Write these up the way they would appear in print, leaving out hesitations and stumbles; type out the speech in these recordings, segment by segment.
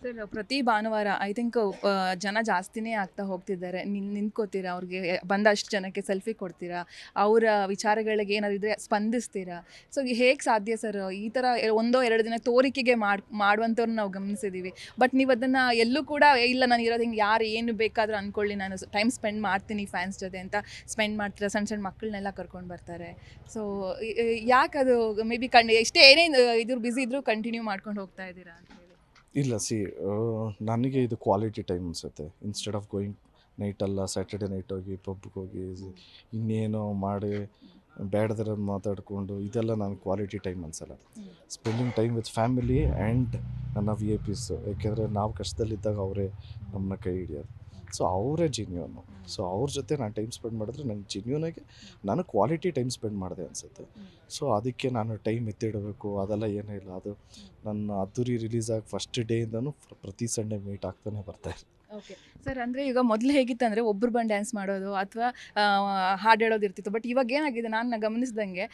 Sir ಪ್ರತಿ ಭಾನುವಾರ I think ಜನ ಜಾಸ್ತಿನೇ ಆಗ್ತಾ ಹೋಗ್ತಿದ್ದಾರೆ. ನಿಂತ್ಕೋತೀರಾ, ಅವ್ರಿಗೆ ಬಂದಷ್ಟು ಜನಕ್ಕೆ ಸೆಲ್ಫಿ ಕೊಡ್ತೀರಾ, ಅವರ ವಿಚಾರಗಳಿಗೆ ಏನಾದ್ರು ಇದ್ರೆ ಸ್ಪಂದಿಸ್ತೀರಾ. ಸೊ ಹೇಗೆ ಸಾಧ್ಯ ಸರ್ ಈ ಥರ ಒಂದೋ ಎರಡು ದಿನ ತೋರಿಕೆಗೆ ಮಾಡುವಂಥವ್ರನ್ನ ನಾವು ಗಮನಿಸಿದ್ದೀವಿ. ಬಟ್ ನೀವು ಅದನ್ನು ಎಲ್ಲೂ ಕೂಡ ಇಲ್ಲ ನಾನು ಇರೋದು ಹಿಂಗೆ ಯಾರು ಏನು ಬೇಕಾದರೂ ಅಂದ್ಕೊಳ್ಳಿ, ನಾನು ಟೈಮ್ ಸ್ಪೆಂಡ್ ಮಾಡ್ತೀನಿ ಫ್ಯಾನ್ಸ್ ಜೊತೆ ಅಂತ ಸ್ಪೆಂಡ್ ಮಾಡ್ತೀರಾ. ಸಣ್ಣ ಸಣ್ಣ ಮಕ್ಕಳನ್ನೆಲ್ಲ ಕರ್ಕೊಂಡು ಬರ್ತಾರೆ. ಸೊ ಯಾಕೆ ಅದು ಮೇ ಬಿ ಎಷ್ಟೇ ಏನೇ ಇದ್ರ ಬ್ಯುಸಿ ಇದ್ರೂ ಕಂಟಿನ್ಯೂ ಮಾಡ್ಕೊಂಡು ಹೋಗ್ತಾ ಇದ್ದೀರಾ ಅಂತ ಹೇಳಿ? ಇಲ್ಲ ನನಗೆ ಇದು ಕ್ವಾಲಿಟಿ ಟೈಮ್ ಅನಿಸುತ್ತೆ. ಇನ್ಸ್ಟೆಡ್ ಆಫ್ ಗೋಯಿಂಗ್ ನೈಟಲ್ಲ ಸ್ಯಾಟರ್ಡೆ ನೈಟ್ ಹೋಗಿ ಪಬ್ಗೆ ಹೋಗಿ ಇನ್ನೇನೋ ಮಾಡಿ ಬೇಡದ್ರ ಮಾತಾಡಿಕೊಂಡು ಇದೆಲ್ಲ ನಾನು ಕ್ವಾಲಿಟಿ ಟೈಮ್ ಅನಿಸಲ್ಲ. Spending time with family and ನನ್ನ VIP ಯಾಕೆಂದರೆ ನಾವು ಕಷ್ಟದಲ್ಲಿದ್ದಾಗ ಅವರೇ ನಮ್ಮನ್ನ ಕೈ ಹಿಡಿಯೋದು. ಸೊ ಅವರೇ ಜೆನ್ಯೂನು. ಸೊ ಅವ್ರ ಜೊತೆ ನಾನು ಟೈಮ್ ಸ್ಪೆಂಡ್ ಮಾಡಿದ್ರೆ ನಂಗೆ ಜೆನ್ಯೂನಾಗಿ ನಾನು ಕ್ವಾಲಿಟಿ ಟೈಮ್ ಸ್ಪೆಂಡ್ ಮಾಡಿದೆ ಅನಿಸುತ್ತೆ. ಸೊ ಅದಕ್ಕೆ ನಾನು ಟೈಮ್ ಎತ್ತಿಡಬೇಕು ಅದೆಲ್ಲ ಏನೂ ಇಲ್ಲ. ಅದು ನನ್ನ ಅದ್ದೂರಿ ರಿಲೀಸ್ ಆಗಿ ಫಸ್ಟ್ ಡೇಯಿಂದನೂ ಪ್ರತಿ ಸಂಡೇ ಮೀಟ್ ಆಗ್ತಾನೆ ಬರ್ತಾಯಿದೆ. ಓಕೆ ಸರ್, ಅಂದರೆ ಈಗ ಮೊದಲು ಹೇಗಿತ್ತು ಅಂದರೆ ಒಬ್ಬರು ಬಂದು ಡ್ಯಾನ್ಸ್ ಮಾಡೋದು ಅಥವಾ ಹಾಡು ಹೇಳೋದು ಇರ್ತಿತ್ತು. ಬಟ್ ಇವಾಗ ಏನಾಗಿದೆ ನಾನು ಗಮನಿಸ್ದಂಗೆ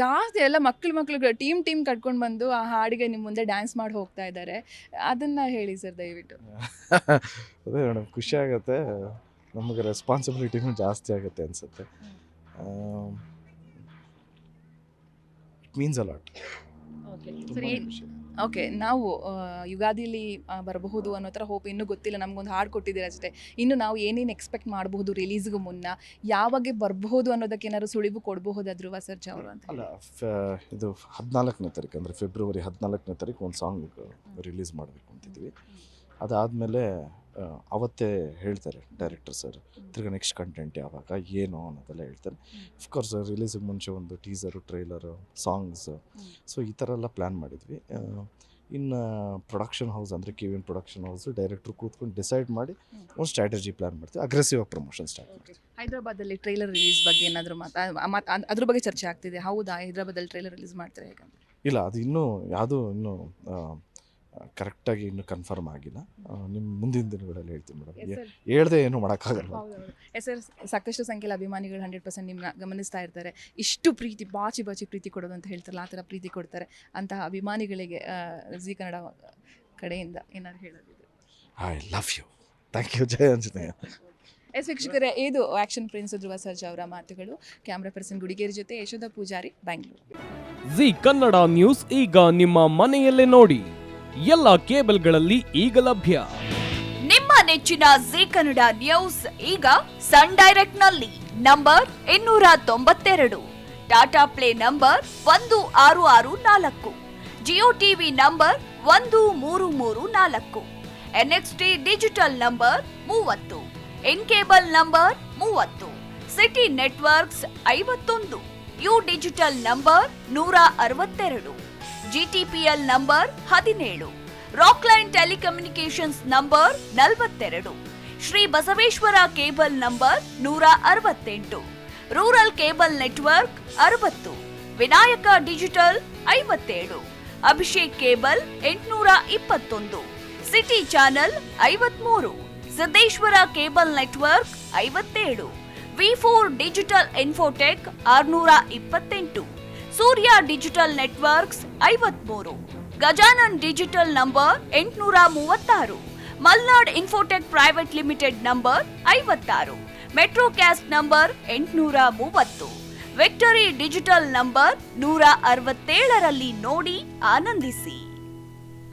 ಜಾಸ್ತಿ ಎಲ್ಲ ಮಕ್ಕಳು ಟೀಮ್ ಕಟ್ಕೊಂಡು ಬಂದು ಆ ಹಾಡಿಗೆ ನಿಮ್ಮ ಮುಂದೆ ಡ್ಯಾನ್ಸ್ ಮಾಡಿ ಹೋಗ್ತಾ ಇದ್ದಾರೆ. ಅದನ್ನು ಹೇಳಿ ಸರ್ ದಯವಿಟ್ಟು. ಅದೇ ಮೇಡಮ್, ಖುಷಿ ಆಗುತ್ತೆ. ನಮಗೆ ರೆಸ್ಪಾನ್ಸಿಬಿಲಿಟಿನೂ ಜಾಸ್ತಿ ಆಗುತ್ತೆ ಅನಿಸುತ್ತೆ. It means a lot. Okay ಸರಿ. ಓಕೆ, ನಾವು ಯುಗಾದಿಲಿ ಬರಬಹುದು ಅನ್ನೋ ಥರ ಹೋಪ್ ಇನ್ನೂ ಗೊತ್ತಿಲ್ಲ. ನಮಗೊಂದು ಹಾಡು ಕೊಟ್ಟಿದ್ದೀರ ಅಷ್ಟೇ. ಇನ್ನು ನಾವು ಏನೇನು ಎಕ್ಸ್ಪೆಕ್ಟ್ ಮಾಡಬಹುದು ರಿಲೀಸ್ಗೂ ಮುನ್ನ, ಯಾವಾಗ ಬರಬಹುದು ಅನ್ನೋದಕ್ಕೆ ಏನಾದ್ರು ಸುಳಿವು ಕೊಡಬಹುದಾ ಧ್ರುವ ಸರ್ಜಾ ಅವರು ಅಂತ? ಅಲ್ಲ, ಇದು 14ನೇ ತಾರೀಕು ಅಂದರೆ ಫೆಬ್ರವರಿ 14ನೇ ತಾರೀಕು ಒಂದು ಸಾಂಗ್ ರಿಲೀಸ್ ಮಾಡಬೇಕು ಅಂತಿದ್ವಿ. ಅದಾದಮೇಲೆ ಅವತ್ತೇ ಹೇಳ್ತಾರೆ ಡೈರೆಕ್ಟರ್ ಸರ್, ತಿರ್ಗಿ ನೆಕ್ಸ್ಟ್ ಕಂಟೆಂಟ್ ಯಾವಾಗ ಏನು ಅನ್ನೋದೆಲ್ಲ ಹೇಳ್ತಾರೆ. ಅಫ್ಕೋರ್ಸ್ ರಿಲೀಸಿಗೆ ಮುಂಚೆ ಒಂದು ಟೀಸರು, ಟ್ರೈಲರು, ಸಾಂಗ್ಸ್, ಸೊ ಈ ಥರ ಎಲ್ಲ ಪ್ಲ್ಯಾನ್ ಮಾಡಿದ್ವಿ. ಇನ್ನು ಪ್ರೊಡಕ್ಷನ್ ಹೌಸ್ ಅಂದರೆ KVN ಪ್ರೊಡಕ್ಷನ್ ಹೌಸು ಡೈರೆಕ್ಟ್ರು ಕೂತ್ಕೊಂಡು ಡಿಸೈಡ್ ಮಾಡಿ ಒಂದು ಸ್ಟ್ರಾಟಜಿ ಪ್ಲ್ಯಾನ್ ಮಾಡ್ತೀವಿ. ಅಗ್ರೆಸಿವ್ ಆಗಿ ಪ್ರಮೋಷನ್ ಸ್ಟಾರ್ಟ್ ಮಾಡ್ತೀವಿ. ಹೈದರಾಬಾದಲ್ಲಿ ಟ್ರೈಲರ್ ರಿಲೀಸ್ ಬಗ್ಗೆ ಏನಾದರೂ ಅದ್ರ ಬಗ್ಗೆ ಚರ್ಚೆ ಆಗ್ತಿದೆ. ಹೌದಾ, ಹೈದರಾಬಾದಲ್ಲಿ ಟ್ರೈಲರ್ ರಿಲೀಸ್ ಮಾಡ್ತಾರೆ ಹೇಗಂತ? ಇಲ್ಲ, ಅದು ಇನ್ನೂ ಕರೆಕ್ಟಾಗಿ ಇನ್ನೂ ಕನ್ಫರ್ಮ್ ಆಗಿಲ್ಲ. ನಿಮ್ಮ ಮುಂದಿನ ದಿನಗಳಲ್ಲಿ ಹೇಳ್ತೀನಿ ಮೇಡಮ್. ಹೇಳ್ದೆ ಏನೂ ಮಾಡೋಕ್ಕಾಗಲ್ಲ. ಸರ್, ಸಾಕಷ್ಟು ಸಂಖ್ಯೆಯಲ್ಲಿ ಅಭಿಮಾನಿಗಳು 100% ನಿಮ್ಮನ್ನ ಗಮನಿಸ್ತಾ ಇರ್ತಾರೆ. ಇಷ್ಟು ಪ್ರೀತಿ ಬಾಚಿ ಪ್ರೀತಿ ಕೊಡೋದು ಅಂತ ಹೇಳ್ತಾರಲ್ಲ, ಆ ಥರ ಪ್ರೀತಿ ಕೊಡ್ತಾರೆ. ಅಂತಹ ಅಭಿಮಾನಿಗಳಿಗೆ ಜೀ ಕನ್ನಡ ಕಡೆಯಿಂದ ಏನಾದ್ರು ಹೇಳೋದಿದೆ? I love you. Thank you. ಜಯ ಆಂಜನೇಯ. ವೀಕ್ಷಕರೇ, ಇದು ಆಕ್ಷನ್ ಪ್ರಿನ್ಸ್ ಧ್ರುವ ಸರ್ಜಾ ಅವರ ಮಾತುಗಳು. ಕ್ಯಾಮ್ರಾ ಪರ್ಸನ್ ಗುಡಿಗೇರಿ ಜೊತೆ ಯಶೋಧ ಪೂಜಾರಿ, ಬೆಂಗಳೂರು. ಜೀ ಕನ್ನಡ ನ್ಯೂಸ್ ಈಗ ನಿಮ್ಮ ಮನೆಯಲ್ಲೇ ನೋಡಿ. ಎಲ್ಲ ಕೇಬಲ್ಗಳಲ್ಲಿ ಈಗ ಲಭ್ಯ. ನಿಮ್ಮ ನೆಚ್ಚಿನ ಜೀ ಕನ್ನಡ ನ್ಯೂಸ್ ಈಗ ಸನ್ ಡೈರೆಕ್ಟ್ ನಲ್ಲಿ number 292, Tata play number 1664, Jio TV number 1334, NXT digital number 30, in cable number 30, city networks 51, U digital number 162, GTPL number 17, Rockline telecommunications number 42, Shri Basaveshwara cable number 168, rural cable network 60, Vinayaka digital 57, Abhishek cable 821, city channel 53, Siddeshwara cable network 57, V4 digital Infotech 628, Surya digital networks 53, Gajanan digital number 836, Malnad Infotech private limited number 56, Metrocast number 830, Victory digital number 167ರಲ್ಲಿ ನೋಡಿ ಆನಂದಿಸಿ.